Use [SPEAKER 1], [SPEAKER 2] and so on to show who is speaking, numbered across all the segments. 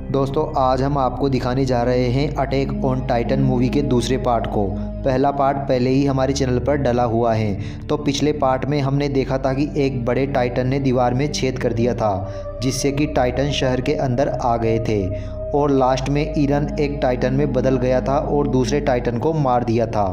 [SPEAKER 1] दोस्तों आज हम आपको दिखाने जा रहे हैं अटैक ऑन टाइटन मूवी के दूसरे पार्ट को। पहला पार्ट पहले ही हमारे चैनल पर डला हुआ है। तो पिछले पार्ट में हमने देखा था कि एक बड़े टाइटन ने दीवार में छेद कर दिया था, जिससे कि टाइटन शहर के अंदर आ गए थे और लास्ट में ईरन एक टाइटन में बदल गया था और दूसरे टाइटन को मार दिया था।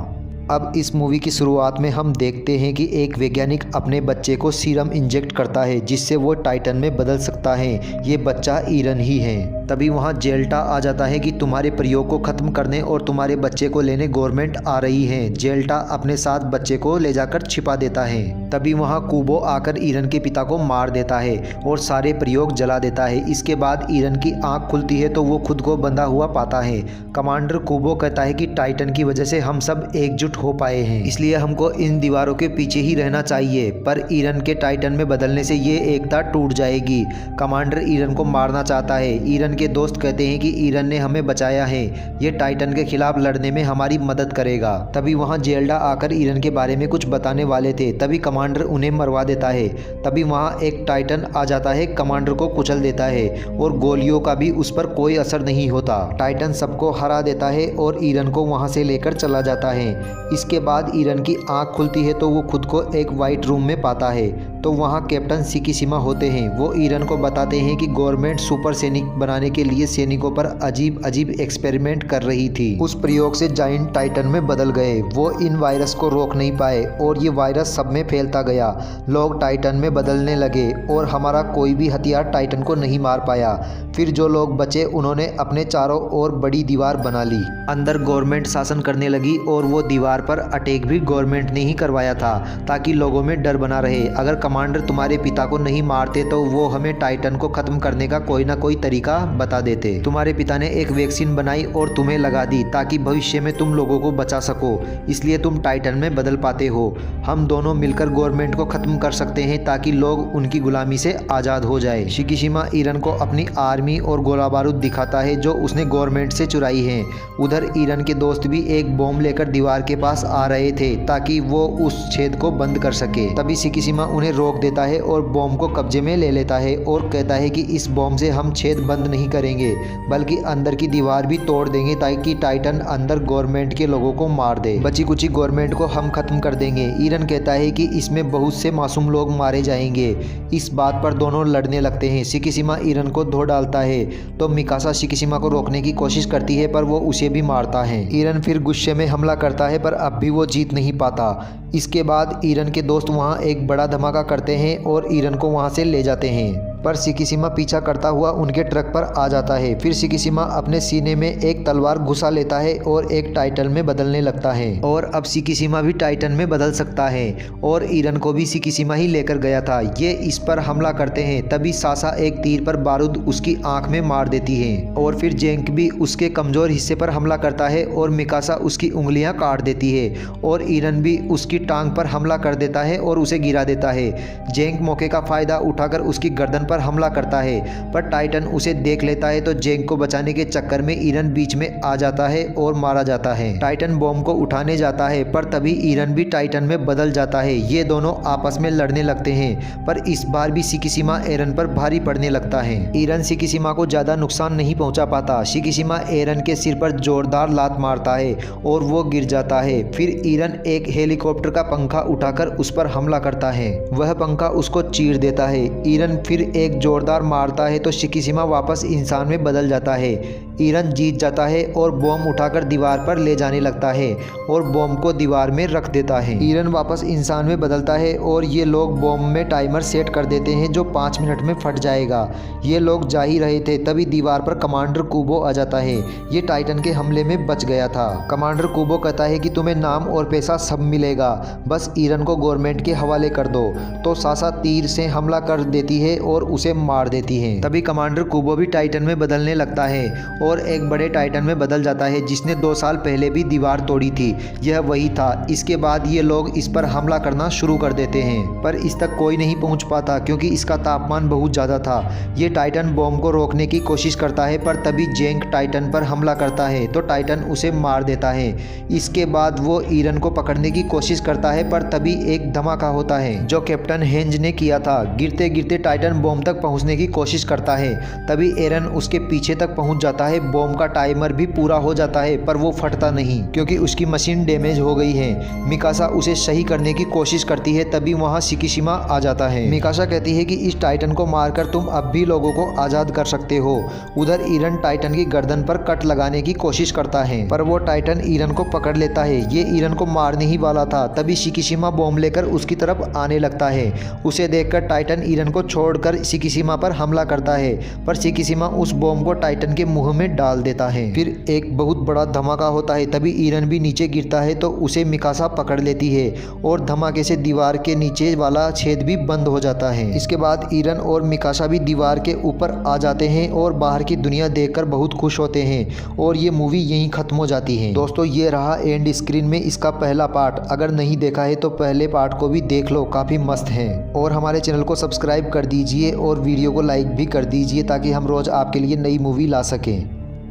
[SPEAKER 1] अब इस मूवी की शुरुआत में हम देखते हैं कि एक वैज्ञानिक अपने बच्चे को सीरम इंजेक्ट करता है, जिससे वो टाइटन में बदल सकता है। ये बच्चा ईरन ही है। तभी वहाँ जेल्टा आ जाता है कि तुम्हारे प्रयोग को ख़त्म करने और तुम्हारे बच्चे को लेने गवर्नमेंट आ रही है। जेल्टा अपने साथ बच्चे को ले जाकर छिपा देता है। तभी वहाँ कूबो आकर ईरन के पिता को मार देता है और सारे प्रयोग जला देता है। इसके बाद ईरन की आँख खुलती है तो वो खुद को बंधा हुआ पाता है। कमांडर कूबो कहता है कि टाइटन की वजह से हम सब एकजुट हो पाए हैं, इसलिए हमको इन दीवारों के पीछे ही रहना चाहिए। पर ईरन के टाइटन में बदलने से ये एकता टूट जाएगी। कमांडर ईरन को मारना चाहता है। ईरन के दोस्त कहते हैं कि ईरन ने हमें बचाया है, ये टाइटन के खिलाफ लड़ने में हमारी मदद करेगा। तभी वहाँ जेल्डा आकर ईरन के बारे में कुछ बताने वाले थे, तभी कमांडर उन्हें मरवा देता है। तभी वहाँ एक टाइटन आ जाता है, कमांडर को कुचल देता है और गोलियों का भी उस पर कोई असर नहीं होता। टाइटन सबको हरा देता है और ईरन को वहाँ से लेकर चला जाता है। इसके बाद ईरन की आंख खुलती है तो वो खुद को एक वाइट रूम में पाता है। तो वहाँ कैप्टन सिकिशिमा होते हैं। वो ईरन को बताते हैं कि गवर्नमेंट सुपर सैनिक बनाने के लिए सैनिकों पर अजीब अजीब एक्सपेरिमेंट कर रही थी। उस प्रयोग से जायंट टाइटन में बदल गए। वो इन वायरस को रोक नहीं पाए और ये वायरस सब में फैलता गया। लोग टाइटन में बदलने लगे और हमारा कोई भी हथियार टाइटन को नहीं मार पाया। फिर जो लोग बचे उन्होंने अपने चारों ओर बड़ी दीवार बना ली। अंदर गवर्नमेंट शासन करने लगी और वो दीवार पर अटैक भी गवर्नमेंट ने ही करवाया था, ताकि लोगों में डर बना रहे। अगर कमांडर तुम्हारे पिता को नहीं मारते तो वो हमें टाइटन को खत्म करने का कोई ना कोई तरीका बता देते। तुम्हारे पिता ने एक वैक्सीन बनाई और तुम्हें लगा दी ताकि भविष्य में तुम लोगों को बचा सको, इसलिए तुम टाइटन में बदल पाते हो। हम दोनों मिलकर गवर्नमेंट को खत्म कर सकते हैं ताकि लोग उनकी गुलामी से आज़ाद हो जाए। सिकिशिमा ईरन को अपनी आर्मी और गोला बारूद दिखाता है जो उसने गवर्नमेंट से चुराई है। उधर ईरन के दोस्त भी एक बॉम्ब लेकर दीवार के पास आ रहे थे ताकि वो उस छेद को बंद कर सके। तभी सिकिशिमा उन्हें रोक देता है और बॉम्ब को कब्जे में ले लेता है और कहता है कि इस बॉम्ब से हम छेद बंद नहीं करेंगे बल्कि अंदर की दीवार भी तोड़ देंगे ताकि टाइटन अंदर गवर्नमेंट के लोगों को मार दे। बची कुची गवर्नमेंट को हम खत्म कर देंगे। ईरन कहता है कि इसमें बहुत से मासूम लोग मारे जाएंगे। इस बात पर दोनों लड़ने लगते हैं। सिकिशिमा ईरन को धो डालता है तो मिकासा सिकिशिमा को रोकने की कोशिश करती है पर वो उसे भी मारता है। ईरन फिर गुस्से में हमला करता है पर अब भी वो जीत नहीं पाता। इसके बाद ईरन के दोस्त वहाँ एक बड़ा धमाका करते हैं और ईरन को वहाँ से ले जाते हैं, पर सिकिशिमा पीछा करता हुआ उनके ट्रक पर आ जाता है। फिर सिकिशिमा अपने सीने में एक तलवार घुसा लेता है और एक टाइटन में बदलने लगता है और अब सिकिशिमा भी टाइटन में बदल सकता है और ईरन को भी सिकिशिमा ही लेकर गया था। ये इस पर हमला करते हैं। तभी सासा एक तीर पर बारूद उसकी आंख में मार देती है और फिर जेंक भी उसके कमजोर हिस्से पर हमला करता है और मिकासा उसकी उंगलियां काट देती है और ईरन भी उसकी टांग पर हमला कर देता है और उसे गिरा देता है। जेंक मौके का फायदा उठाकर उसकी गर्दन पर हमला करता है पर टाइटन उसे देख लेता है तो जेंक को बचाने के चक्कर में ईरन बीच में आ जाता है और मारा जाता है। टाइटन बॉम्ब को उठाने जाता है पर तभी ईरन भी टाइटन में बदल जाता है। ये दोनों आपस में लड़ने लगते हैं पर इस बार भी सिकिशिमा ईरन पर भारी पड़ने लगता है। ईरन सिकिशिमा को ज्यादा नुकसान नहीं पहुंचा पाता। सिकिशिमा ईरन के सिर पर जोरदार लात मारता है और वो गिर जाता है। फिर ईरन एक हेलीकॉप्टर का पंखा उठाकर उस पर हमला करता है। वह पंखा उसको चीर देता है। ईरन फिर एक जोरदार मारता है तो सिकिशिमा वापस इंसान में बदल जाता है। ईरन जीत जाता है और बॉम्ब उठाकर दीवार पर ले जाने लगता है और बॉम्ब को दीवार में रख देता है। ईरन वापस इंसान में बदलता है और ये लोग बॉम्ब में टाइमर सेट कर देते हैं जो 5 मिनट में फट जाएगा। ये लोग जा ही रहे थे तभी दीवार पर कमांडर कूबो आ जाता है। ये टाइटन के हमले में बच गया था। कमांडर कूबो कहता है कि तुम्हें नाम और पैसा सब मिलेगा, बस ईरन को गवर्नमेंट के हवाले कर दो। तो सासा तीर से हमला कर देती है और उसे मार देती है। तभी कमांडर कूबो भी टाइटन में बदलने लगता है और एक बड़े टाइटन में बदल जाता है जिसने 2 साल पहले भी दीवार तोड़ी थी। यह वही था। इसके बाद ये लोग इस पर हमला करना शुरू कर देते हैं पर इस तक कोई नहीं पहुंच पाता क्योंकि इसका तापमान बहुत ज़्यादा था। ये टाइटन बॉम्ब को रोकने की कोशिश करता है पर तभी जेंक टाइटन पर हमला करता है तो टाइटन उसे मार देता है। इसके बाद वो ईरन को पकड़ने की कोशिश करता है पर तभी एक धमाका होता है जो कैप्टन हेंज ने किया था। गिरते गिरते टाइटन बॉम्ब बॉम्ब तक पहुंचने की कोशिश करता है। तभी एरन उसके पीछे तक पहुंच जाता है। बॉम्ब का टाइमर भी पूरा हो जाता है पर वो फटता नहीं क्योंकि उसकी मशीन डैमेज हो गई है। मिकासा उसे सही करने की कोशिश करती है। तभी वहाँ शिकिशिमा आ जाता है। मिकासा कहती है कि इस टाइटन को मारकर तुम अब भी लोगों को आज़ाद कर सकते हो। उधर ईरन टाइटन की गर्दन पर कट लगाने की कोशिश करता है पर वो टाइटन ईरन को पकड़ लेता है। ये ईरन को मारने ही वाला था। तभी शिकिशिमा बॉम्ब लेकर उसकी तरफ आने लगता है। उसे देखकर टाइटन ईरन को छोड़कर शिकिशिमा पर हमला करता है पर शिकिशिमा उस बॉम्ब को टाइटन के मुंह में डाल देता है। फिर एक बहुत बड़ा धमाका होता है। तभी ईरन भी नीचे गिरता है तो उसे मिकासा पकड़ लेती है और धमाके से दीवार के नीचे वाला छेद भी बंद हो जाता है। इसके बाद ईरन और मिकासा भी दीवार के ऊपर आ जाते हैं और बाहर की दुनिया देखकर बहुत खुश होते हैं और ये मूवी यहीं खत्म हो जाती है। दोस्तों ये रहा एंड स्क्रीन में इसका पहला पार्ट। अगर नहीं देखा है तो पहले पार्ट को भी देख लो, काफ़ी मस्त है। और हमारे चैनल को सब्सक्राइब कर दीजिए और वीडियो को लाइक भी कर दीजिए ताकि हम रोज़ आपके लिए नई मूवी ला सकें।